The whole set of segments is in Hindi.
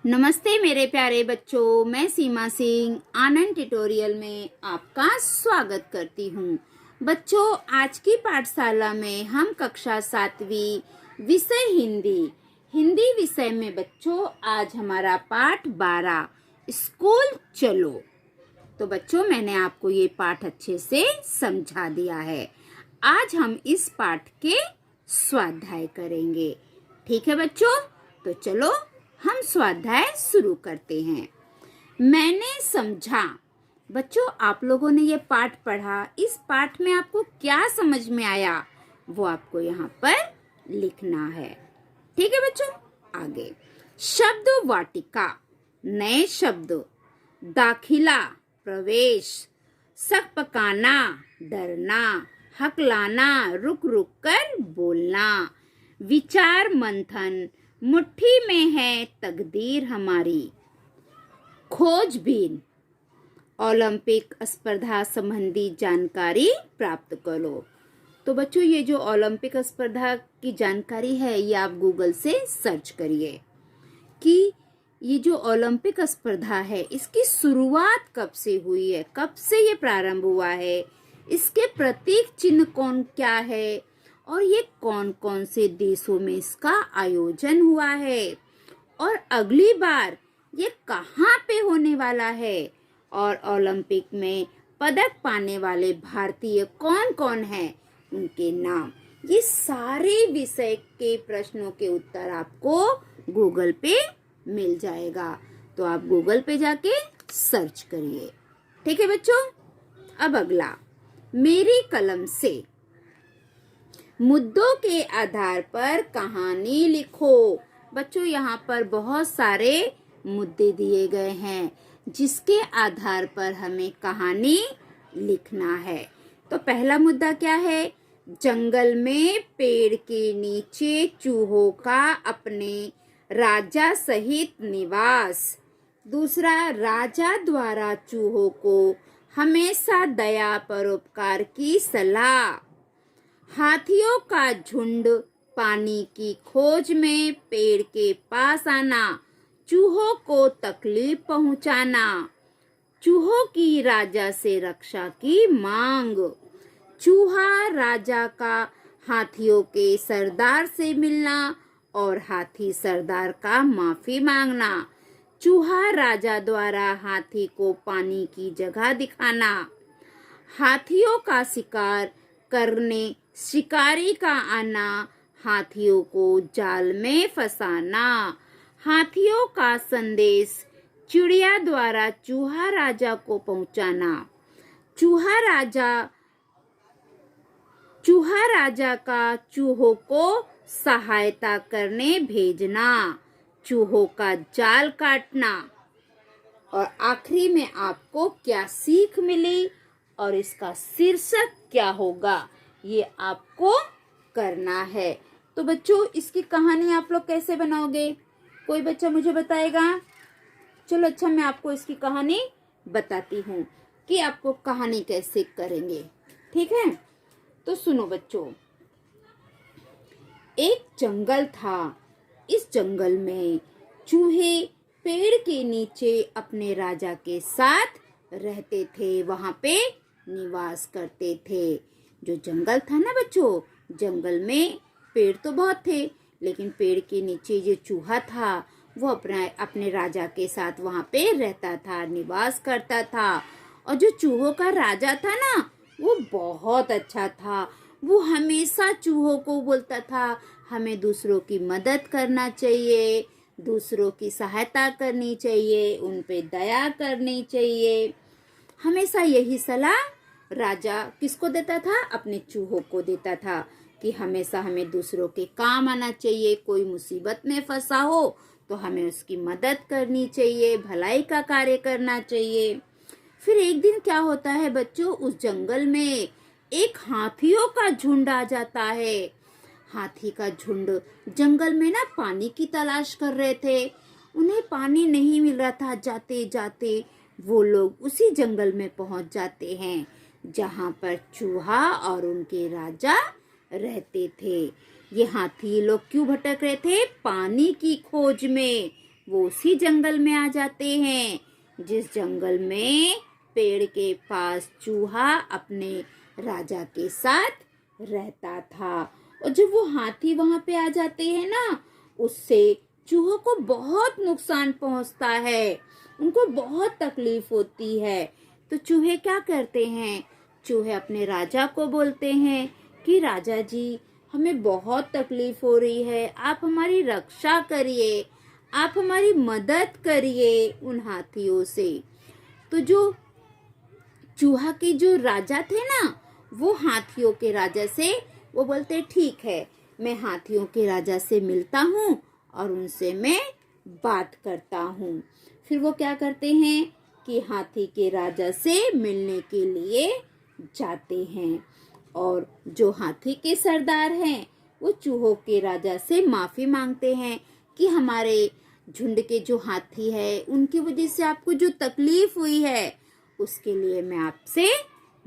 नमस्ते मेरे प्यारे बच्चों, मैं सीमा सिंह आनंद ट्यूटोरियल में आपका स्वागत करती हूँ। बच्चों, आज की पाठशाला में हम कक्षा 7वीं विषय हिंदी विषय में बच्चों आज हमारा पाठ 12 स्कूल चलो। तो बच्चों, मैंने आपको ये पाठ अच्छे से समझा दिया है। आज हम इस पाठ के स्वाध्याय करेंगे। ठीक है बच्चों, तो चलो हम स्वाध्याय शुरू करते हैं। मैंने समझा। बच्चों, आप लोगों ने ये पाठ पढ़ा, इस पाठ में आपको क्या समझ में आया वो आपको यहाँ पर लिखना है। ठीक है बच्चों, आगे शब्द वाटिका। नए शब्द: दाखिला, प्रवेश, सक पकाना, डरना, हकलाना, रुक रुक कर बोलना, विचार मंथन, मुट्ठी में है तकदीर हमारी, खोजबीन, ओलंपिक स्पर्धा संबंधी जानकारी प्राप्त करो। तो बच्चों, ये जो ओलंपिक स्पर्धा की जानकारी है ये आप गूगल से सर्च करिए कि ये जो ओलंपिक स्पर्धा है इसकी शुरुआत कब से हुई है, कब से ये प्रारंभ हुआ है, इसके प्रतीक चिन्ह कौन क्या है और ये कौन कौन से देशों में इसका आयोजन हुआ है और अगली बार ये कहाँ पे होने वाला है और ओलंपिक में पदक पाने वाले भारतीय कौन कौन हैं, उनके नाम। ये सारे विषय के प्रश्नों के उत्तर आपको गूगल पे मिल जाएगा, तो आप गूगल पे जाके सर्च करिए। ठीक है बच्चों, अब अगला मेरी कलम से। मुद्दों के आधार पर कहानी लिखो। बच्चों, यहाँ पर बहुत सारे मुद्दे दिए गए हैं जिसके आधार पर हमें कहानी लिखना है। तो पहला मुद्दा क्या है? जंगल में पेड़ के नीचे चूहों का अपने राजा सहित निवास। दूसरा, राजा द्वारा चूहों को हमेशा दया परोपकार की सलाह। हाथियों का झुंड पानी की खोज में पेड़ के पास आना, चूहों को तकलीफ पहुंचाना। चूहों की राजा से रक्षा की मांग। चूहा राजा का हाथियों के सरदार से मिलना और हाथी सरदार का माफी मांगना। चूहा राजा द्वारा हाथी को पानी की जगह दिखाना। हाथियों का शिकार करने शिकारी का आना, हाथियों को जाल में फंसाना। हाथियों का संदेश चिड़िया द्वारा चूहा राजा को पहुंचाना। चूहा राजा का चूहों को सहायता करने भेजना। चूहों का जाल काटना। और आखिरी में आपको क्या सीख मिली और इसका शीर्षक क्या होगा, ये आपको करना है। तो बच्चों, इसकी कहानी आप लोग कैसे बनाओगे? कोई बच्चा मुझे बताएगा? चलो अच्छा, मैं आपको इसकी कहानी बताती हूँ कि आपको कहानी कैसे करेंगे। ठीक है, तो सुनो बच्चों। एक जंगल था। इस जंगल में चूहे पेड़ के नीचे अपने राजा के साथ रहते थे, वहां पे निवास करते थे। जो जंगल था ना बच्चों, जंगल में पेड़ तो बहुत थे, लेकिन पेड़ के नीचे जो चूहा था वो अपने राजा के साथ वहां पे रहता था, निवास करता था। और जो चूहों का राजा था ना, वो बहुत अच्छा था। वो हमेशा चूहों को बोलता था हमें दूसरों की मदद करना चाहिए, दूसरों की सहायता करनी चाहिए, उन पे दया करनी चाहिए। हमेशा यही सलाह राजा किसको देता था? अपने चूहों को देता था कि हमेशा हमें दूसरों के काम आना चाहिए। कोई मुसीबत में फंसा हो तो हमें उसकी मदद करनी चाहिए, भलाई का कार्य करना चाहिए। फिर एक दिन क्या होता है बच्चों, उस जंगल में एक हाथियों का झुंड आ जाता है। हाथी का झुंड जंगल में ना पानी की तलाश कर रहे थे। उन्हें पानी नहीं मिल रहा था। जाते जाते वो लोग उसी जंगल में पहुंच जाते हैं जहां पर चूहा और उनके राजा रहते थे। ये हाथी लोग क्यों भटक रहे थे? पानी की खोज में। वो उसी जंगल में आ जाते हैं जिस जंगल में पेड़ के पास चूहा अपने राजा के साथ रहता था। और जब वो हाथी वहां पे आ जाते हैं ना, उससे चूहों को बहुत नुकसान पहुंचता है, उनको बहुत तकलीफ होती है। तो चूहे क्या करते हैं, चूहे अपने राजा को बोलते हैं कि राजा जी, हमें बहुत तकलीफ हो रही है, आप हमारी रक्षा करिए, आप हमारी मदद करिए उन हाथियों से। तो जो चूहा के जो राजा थे ना, वो हाथियों के राजा से वो बोलते ठीक है, मैं हाथियों के राजा से मिलता हूँ और उनसे मैं बात करता हूँ। फिर वो क्या करते हैं कि हाथी के राजा से मिलने के लिए जाते हैं और जो हाथी के सरदार हैं वो चूहों के राजा से माफी मांगते हैं कि हमारे झुंड के जो हाथी है उनकी वजह से आपको जो तकलीफ हुई है उसके लिए मैं आपसे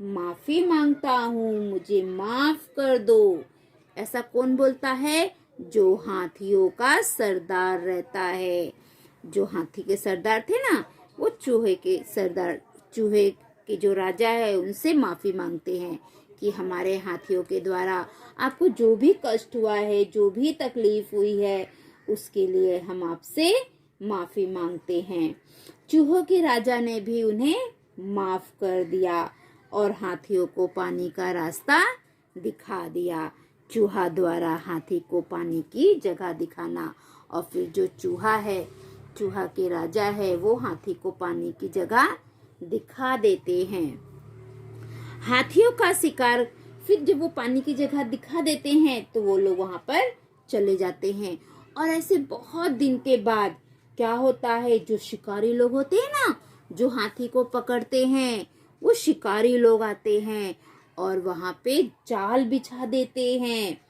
माफी मांगता हूँ, मुझे माफ कर दो। ऐसा कौन बोलता है, जो हाथियों का सरदार रहता है। जो हाथी के सरदार थे ना, वो चूहे के सरदार, चूहे के जो राजा है उनसे माफी मांगते हैं कि हमारे हाथियों के द्वारा आपको जो भी कष्ट हुआ है, जो भी तकलीफ हुई है, उसके लिए हम आपसे माफी मांगते हैं। चूहों के राजा ने भी उन्हें माफ कर दिया और हाथियों को पानी का रास्ता दिखा दिया। चूहा द्वारा हाथी को पानी की जगह दिखाना, और फिर जो चूहा है, चूहा के राजा है, वो हाथी को पानी की जगह दिखा देते हैं। हाथियों का शिकार फिर जब वो पानी की जगह दिखा देते हैं तो वो लोग वहां पर चले जाते हैं। और ऐसे बहुत दिन के बाद क्या होता है, जो शिकारी लोग होते हैं ना, जो हाथी को पकड़ते हैं, वो शिकारी लोग आते हैं और वहां पे जाल बिछा देते हैं।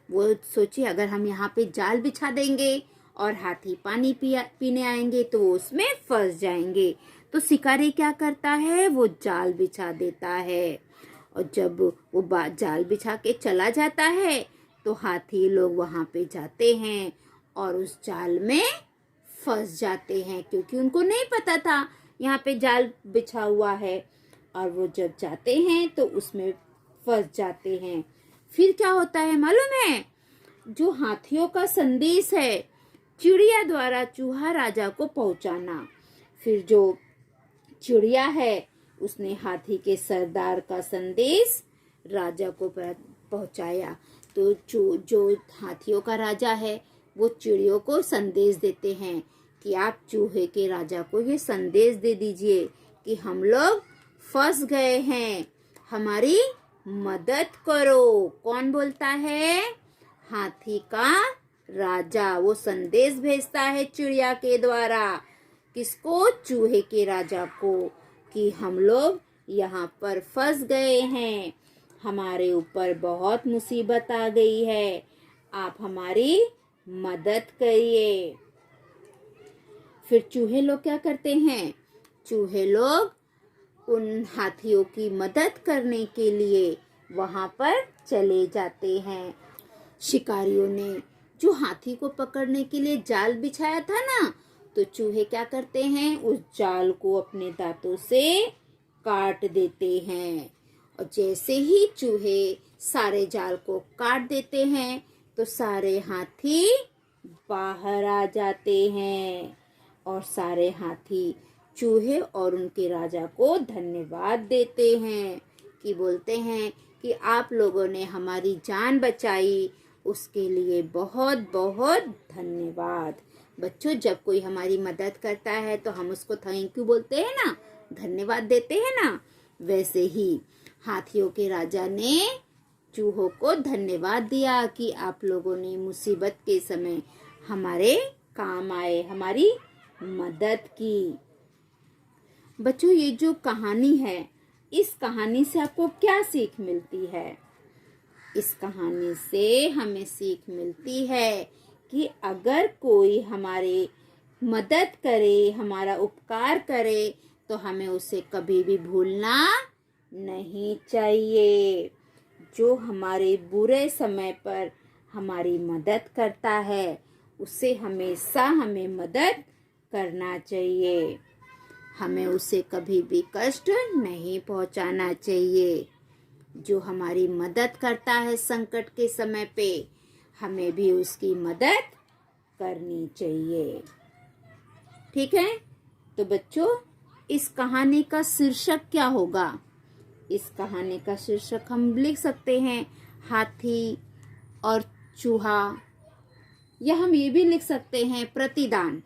वो सोचिए, अगर हम यहाँ पे जाल बिछा देंगे और हाथी पानी पीने आएंगे तो वो उसमें फंस जाएंगे। तो शिकारी क्या करता है, वो जाल बिछा देता है और जब वो जाल बिछा के चला जाता है तो हाथी लोग वहां पे जाते हैं और उस जाल में फंस जाते हैं, क्योंकि उनको नहीं पता था यहाँ पे जाल बिछा हुआ है। और वो जब जाते हैं तो उसमें फंस जाते हैं। फिर क्या होता है मालूम है, जो हाथियों का संदेश है चिड़िया द्वारा चूहा राजा को पहुंचाना। फिर जो चिड़िया है उसने हाथी के सरदार का संदेश राजा को पहुंचाया। तो जो हाथियों का राजा है वो चिड़ियों को संदेश देते हैं कि आप चूहे के राजा को ये संदेश दे दीजिए कि हम लोग फंस गए हैं, हमारी मदद करो। कौन बोलता है, हाथी का राजा। वो संदेश भेजता है चिड़िया के द्वारा, किसको, चूहे के राजा को, कि हम लोग यहाँ पर फंस गए हैं, हमारे ऊपर बहुत मुसीबत आ गई है, आप हमारी मदद करिए। फिर चूहे लोग क्या करते हैं, चूहे लोग उन हाथियों की मदद करने के लिए वहां पर चले जाते हैं। शिकारियों ने जो हाथी को पकड़ने के लिए जाल बिछाया था ना, तो चूहे क्या करते हैं, उस जाल को अपने दांतों से काट देते हैं। और जैसे ही चूहे सारे जाल को काट देते हैं तो सारे हाथी बाहर आ जाते हैं और सारे हाथी चूहे और उनके राजा को धन्यवाद देते हैं, कि बोलते हैं कि आप लोगों ने हमारी जान बचाई, उसके लिए बहुत बहुत धन्यवाद। बच्चों, जब कोई हमारी मदद करता है तो हम उसको थैंक यू बोलते हैं ना, धन्यवाद देते हैं ना। वैसे ही हाथियों के राजा ने चूहों को धन्यवाद दिया कि आप लोगों ने मुसीबत के समय हमारे काम आए, हमारी मदद की। बच्चों, ये जो कहानी है, इस कहानी से आपको क्या सीख मिलती है? इस कहानी से हमें सीख मिलती है कि अगर कोई हमारे मदद करे, हमारा उपकार करे, तो हमें उसे कभी भी भूलना नहीं चाहिए। जो हमारे बुरे समय पर हमारी मदद करता है, उसे हमेशा हमें मदद करना चाहिए। हमें उसे कभी भी कष्ट नहीं पहुंचाना चाहिए। जो हमारी मदद करता है संकट के समय पे, हमें भी उसकी मदद करनी चाहिए। ठीक है, तो बच्चों, इस कहानी का शीर्षक क्या होगा? इस कहानी का शीर्षक हम लिख सकते हैं हाथी और चूहा, या हम ये भी लिख सकते हैं प्रतिदान।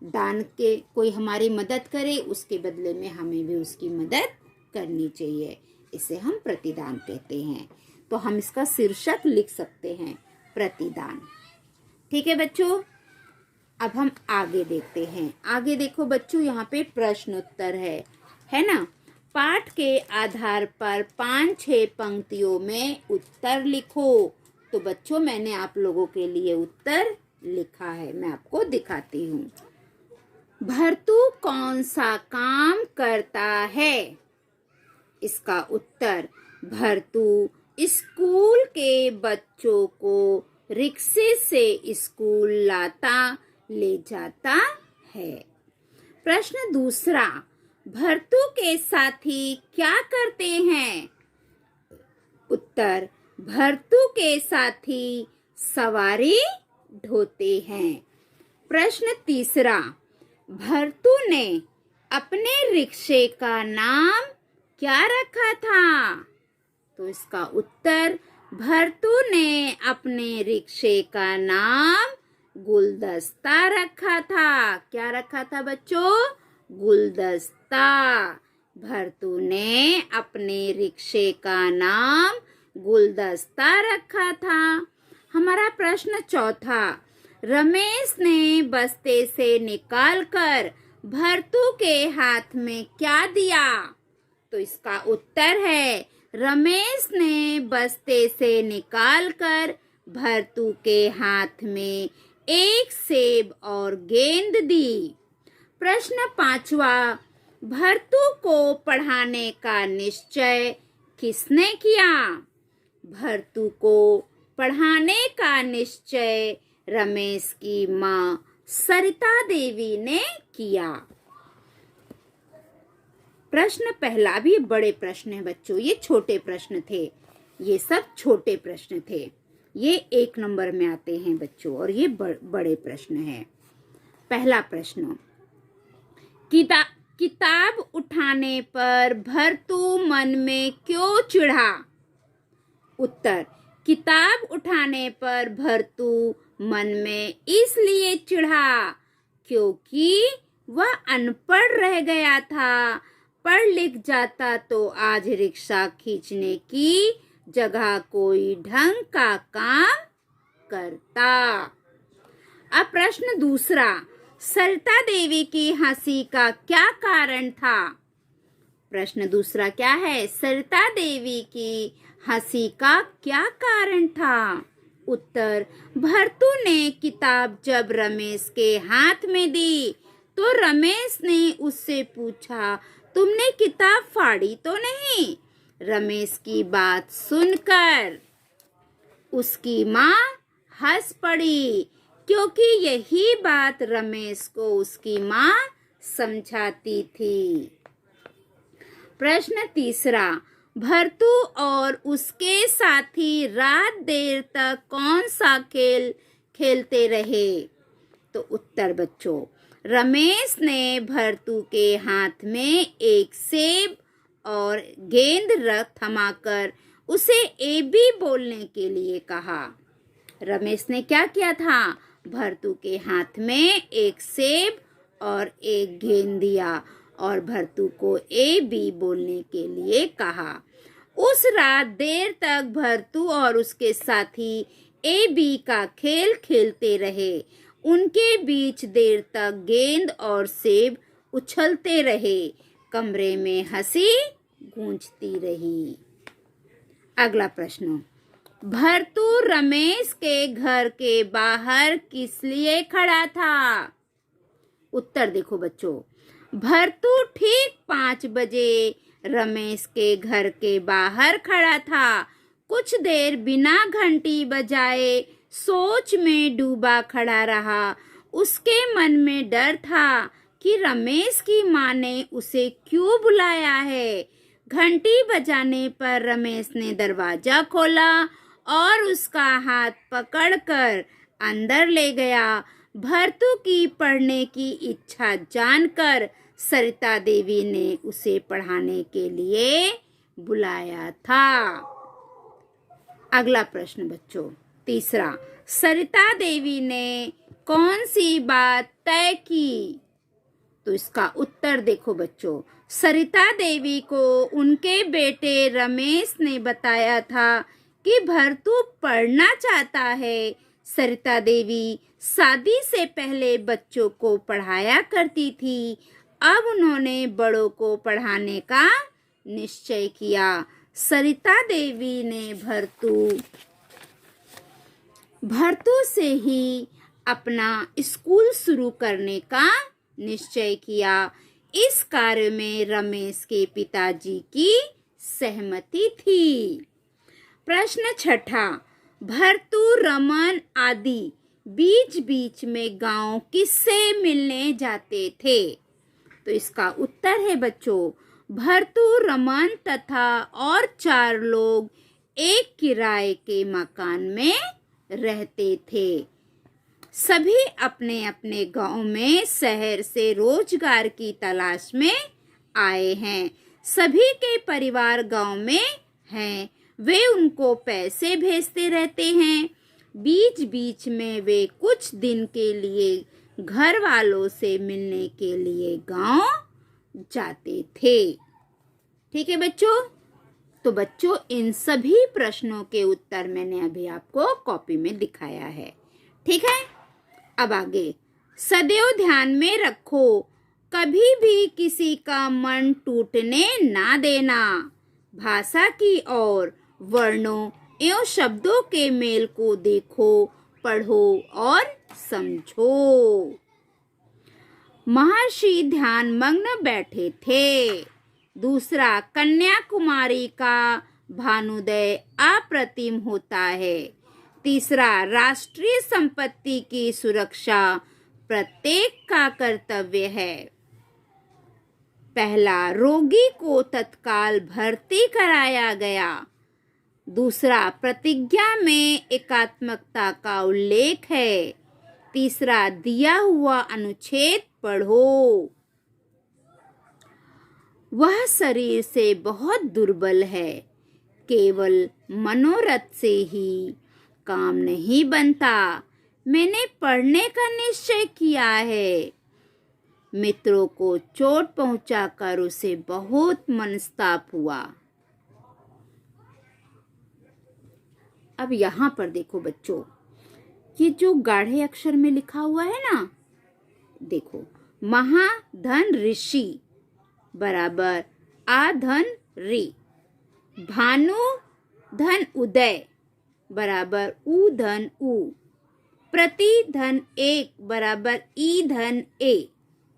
दान के कोई हमारी मदद करे, उसके बदले में हमें भी उसकी मदद करनी चाहिए, इसे हम प्रतिदान कहते हैं। तो हम इसका शीर्षक लिख सकते हैं प्रतिदान। ठीक है बच्चों, अब हम आगे देखते हैं। आगे देखो बच्चों, यहाँ पे प्रश्न उत्तर है ना। पाठ के आधार पर 5-6 पंक्तियों में उत्तर लिखो। तो बच्चों, मैंने आप लोगों के लिए उत्तर लिखा है, मैं आपको दिखाती हूँ। भरतू कौन सा काम करता है? इसका उत्तर, भरतू स्कूल के बच्चों को रिक्शे से स्कूल लाता ले जाता है। प्रश्न दूसरा, भरतू के साथी क्या करते हैं? उत्तर, भरतू के साथी सवारी ढोते हैं। प्रश्न तीसरा, भरतू ने अपने रिक्शे का नाम क्या रखा था? तो इसका उत्तर, भरतू ने अपने रिक्शे का नाम गुलदस्ता रखा था। क्या रखा था बच्चों? गुलदस्ता। भरतू ने अपने रिक्शे का नाम गुलदस्ता रखा था। हमारा प्रश्न चौथा, रमेश ने बस्ते से निकालकर भरतू के हाथ में क्या दिया? तो इसका उत्तर है, रमेश ने बस्ते से निकालकर भरतू के हाथ में एक सेब और गेंद दी। प्रश्न पांचवा, भरतू को पढ़ाने का निश्चय किसने किया? भरतू को पढ़ाने का निश्चय रमेश की माँ सरिता देवी ने किया। प्रश्न पहला भी बड़े प्रश्न है बच्चों, ये छोटे प्रश्न थे, ये सब छोटे प्रश्न थे, ये 1 नंबर में आते हैं बच्चों, और ये बड़े प्रश्न है। पहला प्रश्न, किताब उठाने पर भरतू मन में क्यों चिढ़ा? उत्तर, किताब उठाने पर भरतू मन में इसलिए चिढ़ा क्योंकि वह अनपढ़ रह गया था। पढ़ लिख जाता तो आज रिक्शा खींचने की जगह कोई ढंग का काम करता। अब प्रश्न दूसरा, सरिता देवी की हंसी का क्या कारण था? प्रश्न दूसरा क्या है? सरिता देवी की हंसी का क्या कारण था? उत्तर, भरतू ने किताब जब रमेश के हाथ में दी तो रमेश ने उससे पूछा, तुमने किताब फाड़ी तो नहीं? रमेश की बात सुनकर उसकी माँ हंस पड़ी क्योंकि यही बात रमेश को उसकी माँ समझाती थी। प्रश्न तीसरा, भरतू और उसके साथी रात देर तक कौन सा खेल खेलते रहे? तो उत्तर बच्चों, रमेश ने भरतू के हाथ में एक सेब और गेंद रख थमाकर उसे ए बी बोलने के लिए कहा। रमेश ने क्या किया था? भरतू के हाथ में एक सेब और एक गेंद दिया और भरतू को ए बी बोलने के लिए कहा। उस रात देर तक भरतू और उसके साथी ए बी का खेल खेलते रहे। उनके बीच देर तक गेंद और सेब उछलते रहे। कमरे में हंसी गूंजती रही। अगला प्रश्न, भरतू रमेश के घर के बाहर किस लिए खड़ा था? उत्तर देखो बच्चों, भरतू ठीक 5 बजे रमेश के घर के बाहर खड़ा था। कुछ देर बिना घंटी बजाए सोच में डूबा खड़ा रहा। उसके मन में डर था कि रमेश की माँ ने उसे क्यों बुलाया है। घंटी बजाने पर रमेश ने दरवाजा खोला और उसका हाथ पकड़कर अंदर ले गया। भरतू की पढ़ने की इच्छा जानकर सरिता देवी ने उसे पढ़ाने के लिए बुलाया था। अगला प्रश्न बच्चों, तीसरा, सरिता देवी ने कौन सी बात तय की? तो इसका उत्तर देखो बच्चों, सरिता देवी को उनके बेटे रमेश ने बताया था कि भरतू पढ़ना चाहता है। सरिता देवी शादी से पहले बच्चों को पढ़ाया करती थी। अब उन्होंने बड़ों को पढ़ाने का निश्चय किया। सरिता देवी ने भरतू से ही अपना स्कूल शुरू करने का निश्चय किया। इस कार्य में रमेश के पिताजी की सहमति थी। प्रश्न छठा, भरतू, रमन आदि बीच बीच में गांव किससे मिलने जाते थे? तो इसका उत्तर है बच्चों, भरतू, रमन तथा और 4 लोग एक किराए के मकान में रहते थे। सभी अपने अपने गांव में शहर से रोजगार की तलाश में आए हैं। सभी के परिवार गांव में हैं। वे उनको पैसे भेजते रहते हैं। बीच बीच में वे कुछ दिन के लिए घर वालों से मिलने के लिए गांव जाते थे। ठीक है बच्चों? तो बच्चों, इन सभी प्रश्नों के उत्तर मैंने अभी आपको कॉपी में दिखाया है। ठीक है? अब आगे, सदैव ध्यान में रखो, कभी भी किसी का मन टूटने ना देना। भाषा की और वर्णों एवं शब्दों के मेल को देखो, पढ़ो और समझो। महर्षि ध्यान मग्न बैठे थे। दूसरा, कन्याकुमारी का भानुदय अप्रतिम होता है। तीसरा, राष्ट्रीय संपत्ति की सुरक्षा प्रत्येक का कर्तव्य है। पहला, रोगी को तत्काल भर्ती कराया गया। दूसरा, प्रतिज्ञा में एकात्मकता का उल्लेख है। तीसरा, दिया हुआ अनुच्छेद पढ़ो। वह शरीर से बहुत दुर्बल है। केवल मनोरथ से ही काम नहीं बनता। मैंने पढ़ने का निश्चय किया है। मित्रों को चोट पहुंचाकर उसे बहुत मनस्ताप हुआ। अब यहाँ पर देखो बच्चों, ये जो गाढ़े अक्षर में लिखा हुआ है ना, देखो, महाधन ऋषि बराबर आधन रि, भानु धन उदय बराबर उ धन उ, प्रति धन एक बराबर ई धन ए।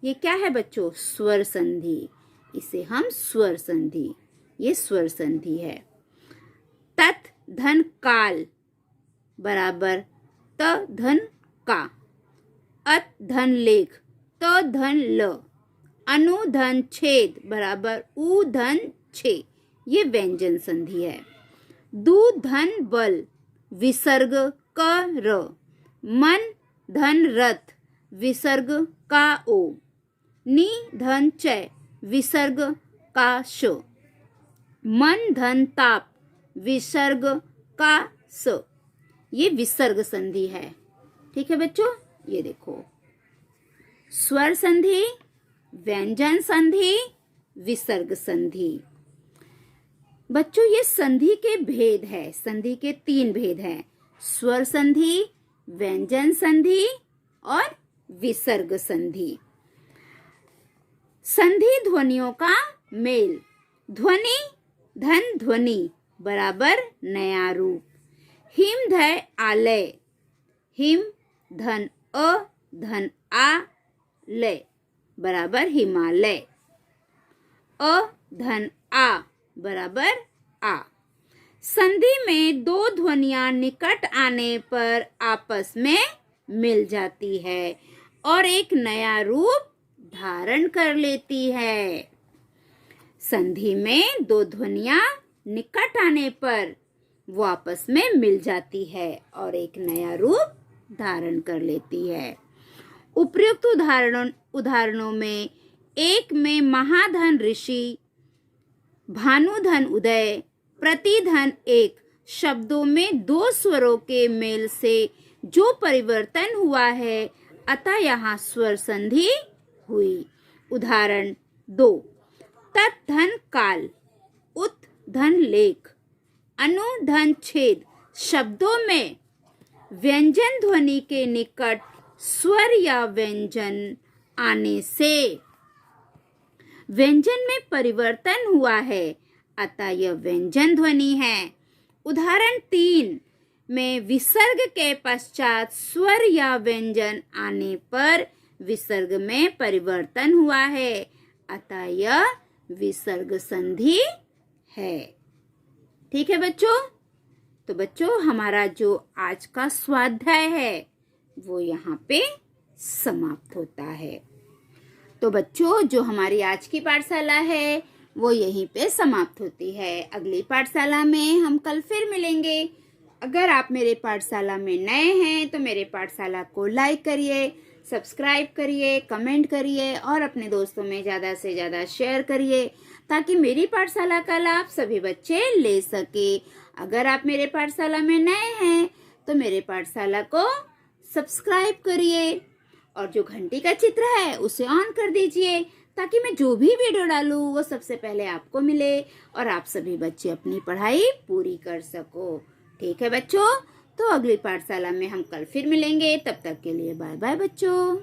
ये क्या है बच्चों? स्वर संधि। इसे हम स्वर संधि, ये स्वर संधि है। तत् धन काल बराबर त धन का, अत धन लेख त धन ल, अनु धन छेद बराबर उ धन छे, ये व्यंजन संधि है। दु धन बल विसर्ग क र, मन धन रथ विसर्ग का ओ, नि धन चय विसर्ग का श, मन धन ताप विसर्ग का स, ये विसर्ग संधि है। ठीक है बच्चों? ये देखो, स्वर संधि, व्यंजन संधि, विसर्ग संधि। बच्चों, ये संधि के भेद है। संधि के 3 भेद हैं, स्वर संधि, व्यंजन संधि और विसर्ग संधि। संधि ध्वनियों का मेल। ध्वनि धन ध्वनि बराबर नया रूप। हिम धय आलय, हिम धन अ धन आ लय बराबर हिमालय, अ धन आ बराबर आ। संधि में 2 ध्वनियां निकट आने पर आपस में मिल जाती है। और एक नया रूप धारण कर लेती है। संधि में दो ध्वनियां निकट आने पर वो आपस में मिल जाती है और एक नया रूप धारण कर लेती है। उपर्युक्त उदाहरणों में एक में महाधन ऋषि, भानुधन उदय, प्रतिधन एक शब्दों में दो स्वरों के मेल से जो परिवर्तन हुआ है, अतः यहाँ स्वर संधि हुई। उदाहरण 2, तत् धन काल, उत धन लेख, अनु धन छेद शब्दों में व्यंजन ध्वनि के निकट स्वर या व्यंजन आने से व्यंजन में परिवर्तन हुआ है, अतः यह व्यंजन ध्वनि है। उदाहरण 3 में विसर्ग के पश्चात स्वर या व्यंजन आने पर विसर्ग में परिवर्तन हुआ है, अतः यह विसर्ग संधि है। ठीक है बच्चों, तो बच्चों हमारा जो आज का स्वाध्याय है वो यहाँ पे समाप्त होता है। तो बच्चों जो हमारी आज की पाठशाला है वो यहीं पे समाप्त होती है। अगली पाठशाला में हम कल फिर मिलेंगे। अगर आप मेरे पाठशाला में नए हैं तो मेरे पाठशाला को लाइक करिए, सब्सक्राइब करिए, कमेंट करिए और अपने दोस्तों में ज़्यादा से ज़्यादा शेयर करिए ताकि मेरी पाठशाला का लाभ सभी बच्चे ले सके। अगर आप मेरे पाठशाला में नए हैं तो मेरे पाठशाला को सब्सक्राइब करिए और जो घंटी का चित्र है उसे ऑन कर दीजिए ताकि मैं जो भी वीडियो डालूं वो सबसे पहले आपको मिले और आप सभी बच्चे अपनी पढ़ाई पूरी कर सको। ठीक है बच्चों, तो अगली पाठशाला में हम कल फिर मिलेंगे। तब तक के लिए बाय बाय बच्चों।